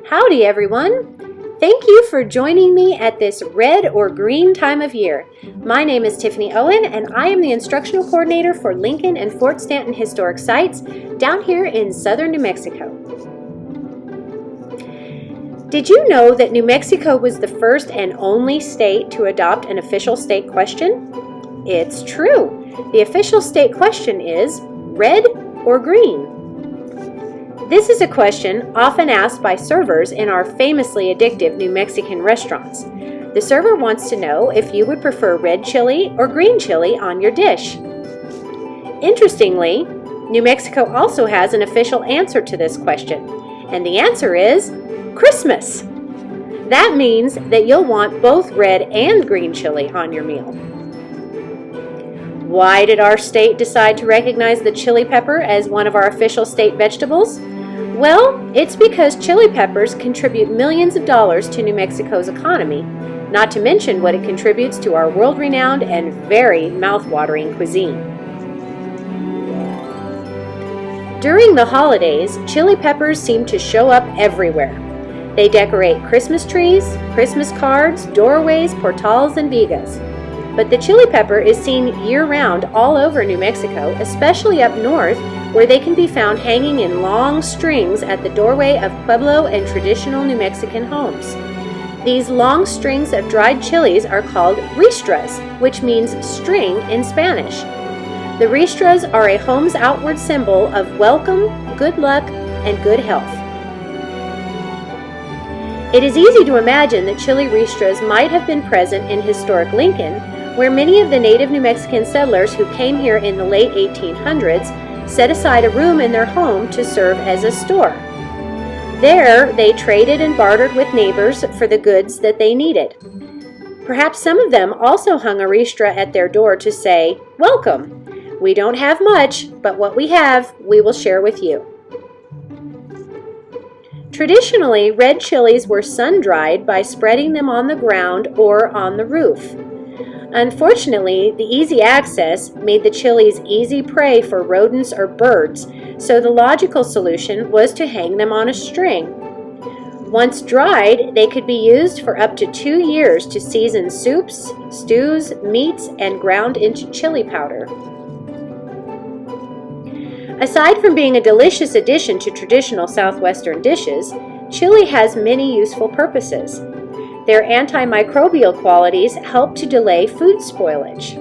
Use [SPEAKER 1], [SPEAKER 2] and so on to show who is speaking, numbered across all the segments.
[SPEAKER 1] Howdy everyone! Thank you for joining me at this red or green time of year. My name is Tiffany Owen and I am the instructional coordinator for Lincoln and Fort Stanton Historic Sites down here in southern New Mexico. Did you know that New Mexico was the first and only state to adopt an official state question? It's true. The official state question is red or green? This is a question often asked by servers in our famously addictive New Mexican restaurants. The server wants to know if you would prefer red chili or green chili on your dish. Interestingly, New Mexico also has an official answer to this question, and the answer is Christmas. That means that you'll want both red and green chili on your meal. Why did our state decide to recognize the chili pepper as one of our official state vegetables? Well, it's because chili peppers contribute millions of dollars to New Mexico's economy, not to mention what it contributes to our world-renowned and very mouth-watering cuisine. During the holidays, chili peppers seem to show up everywhere. They decorate Christmas trees, Christmas cards, doorways, portals, and vigas. But the chili pepper is seen year-round all over New Mexico, especially up north, where they can be found hanging in long strings at the doorway of Pueblo and traditional New Mexican homes. These long strings of dried chilies are called ristras, which means string in Spanish. The ristras are a home's outward symbol of welcome, good luck, and good health. It is easy to imagine that chili ristras might have been present in historic Lincoln, where many of the native New Mexican settlers who came here in the late 1800s set aside a room in their home to serve as a store. There, they traded and bartered with neighbors for the goods that they needed. Perhaps some of them also hung a ristra at their door to say, "Welcome. We don't have much, but what we have, we will share with you." Traditionally, red chilies were sun-dried by spreading them on the ground or on the roof. Unfortunately, the easy access made the chilies easy prey for rodents or birds, so the logical solution was to hang them on a string. Once dried, they could be used for up to 2 years to season soups, stews, meats, and ground into chili powder. Aside from being a delicious addition to traditional southwestern dishes, chili has many useful purposes. Their antimicrobial qualities help to delay food spoilage.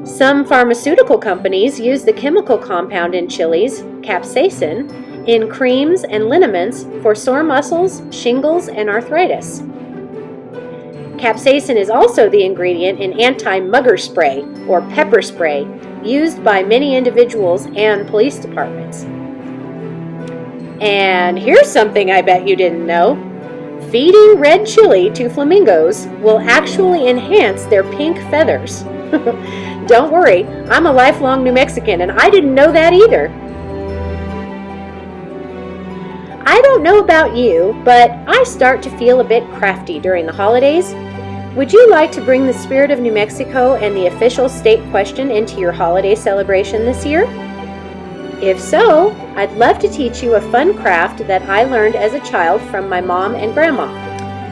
[SPEAKER 1] Some pharmaceutical companies use the chemical compound in chilies, capsaicin, in creams and liniments for sore muscles, shingles, and arthritis. Capsaicin is also the ingredient in anti-mugger spray or pepper spray used by many individuals and police departments. And here's something I bet you didn't know. Feeding red chili to flamingos will actually enhance their pink feathers. Don't worry, I'm a lifelong New Mexican and I didn't know that either. I don't know about you, but I start to feel a bit crafty during the holidays. Would you like to bring the spirit of New Mexico and the official state question into your holiday celebration this year? If so, I'd love to teach you a fun craft that I learned as a child from my mom and grandma.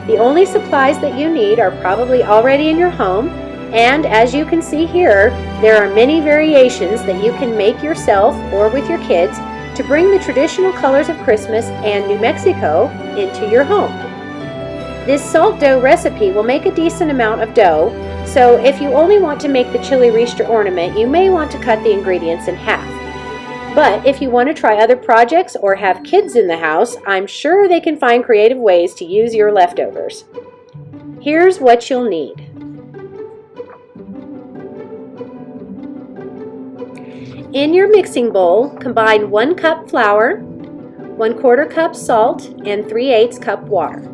[SPEAKER 1] The only supplies that you need are probably already in your home, and as you can see here, there are many variations that you can make yourself or with your kids to bring the traditional colors of Christmas and New Mexico into your home. This salt dough recipe will make a decent amount of dough, so if you only want to make the chili ristra ornament, you may want to cut the ingredients in half. But if you want to try other projects or have kids in the house, I'm sure they can find creative ways to use your leftovers. Here's what you'll need. In your mixing bowl, combine 1 cup flour, 1/4 cup salt, and 3/8 cup water.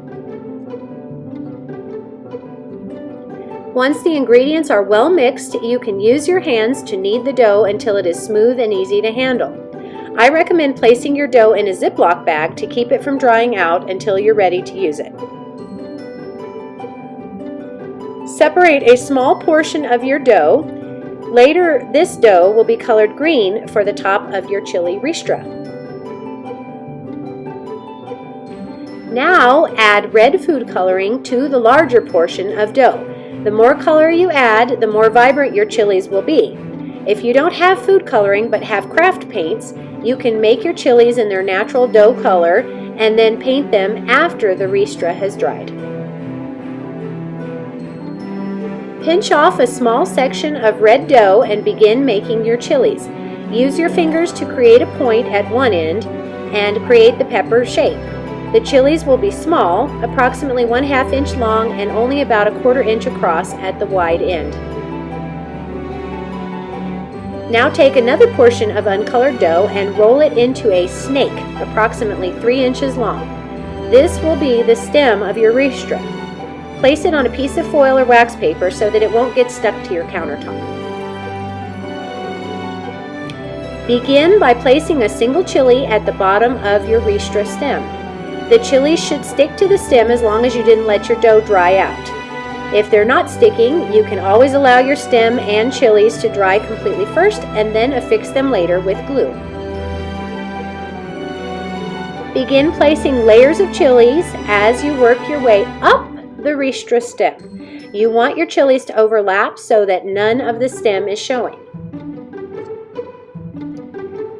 [SPEAKER 1] Once the ingredients are well mixed, you can use your hands to knead the dough until it is smooth and easy to handle. I recommend placing your dough in a Ziploc bag to keep it from drying out until you're ready to use it. Separate a small portion of your dough. Later, this dough will be colored green for the top of your chili ristra. Now add red food coloring to the larger portion of dough. The more color you add, the more vibrant your chilies will be. If you don't have food coloring but have craft paints, you can make your chilies in their natural dough color and then paint them after the ristra has dried. Pinch off a small section of red dough and begin making your chilies. Use your fingers to create a point at one end and create the pepper shape. The chilies will be small, approximately 1/2 inch long and only about 1/4 inch across at the wide end. Now take another portion of uncolored dough and roll it into a snake, approximately 3 inches long. This will be the stem of your ristra. Place it on a piece of foil or wax paper so that it won't get stuck to your countertop. Begin by placing a single chili at the bottom of your ristra stem. The chilies should stick to the stem as long as you didn't let your dough dry out. If they're not sticking, you can always allow your stem and chilies to dry completely first and then affix them later with glue. Begin placing layers of chilies as you work your way up the ristra stem. You want your chilies to overlap so that none of the stem is showing.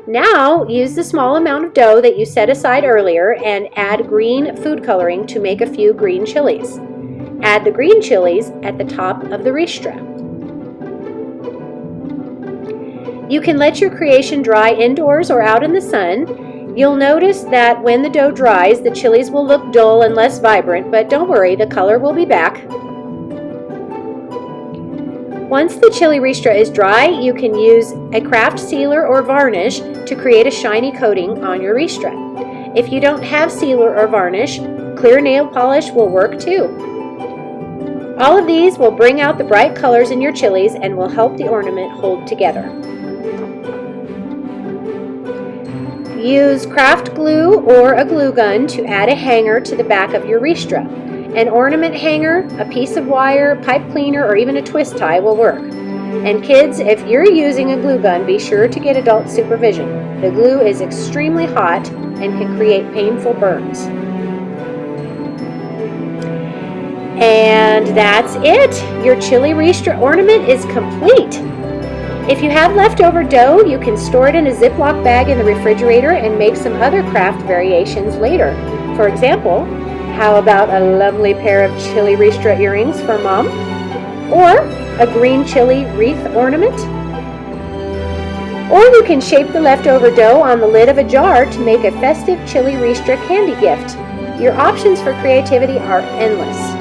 [SPEAKER 1] Now, use the small amount of dough that you set aside earlier and add green food coloring to make a few green chilies. Add the green chilies at the top of the ristra. You can let your creation dry indoors or out in the sun. You'll notice that when the dough dries, the chilies will look dull and less vibrant, but don't worry, the color will be back. Once the chili ristra is dry, you can use a craft sealer or varnish to create a shiny coating on your ristra. If you don't have sealer or varnish, clear nail polish will work too. All of these will bring out the bright colors in your chilies and will help the ornament hold together. Use craft glue or a glue gun to add a hanger to the back of your ristra. An ornament hanger, a piece of wire, pipe cleaner, or even a twist tie will work. And kids, if you're using a glue gun, be sure to get adult supervision. The glue is extremely hot and can create painful burns. And that's it! Your chili ristra ornament is complete! If you have leftover dough, you can store it in a Ziploc bag in the refrigerator and make some other craft variations later. For example, how about a lovely pair of chili ristra earrings for Mom? Or a green chili wreath ornament? Or you can shape the leftover dough on the lid of a jar to make a festive chili ristra candy gift. Your options for creativity are endless.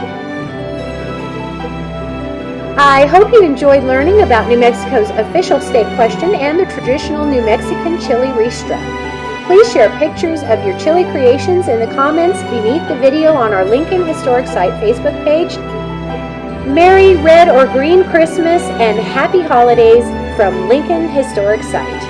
[SPEAKER 1] I hope you enjoyed learning about New Mexico's official state question and the traditional New Mexican chili ristra. Please share pictures of your chili creations in the comments beneath the video on our Lincoln Historic Site Facebook page. Merry Red or Green Christmas and Happy Holidays from Lincoln Historic Site.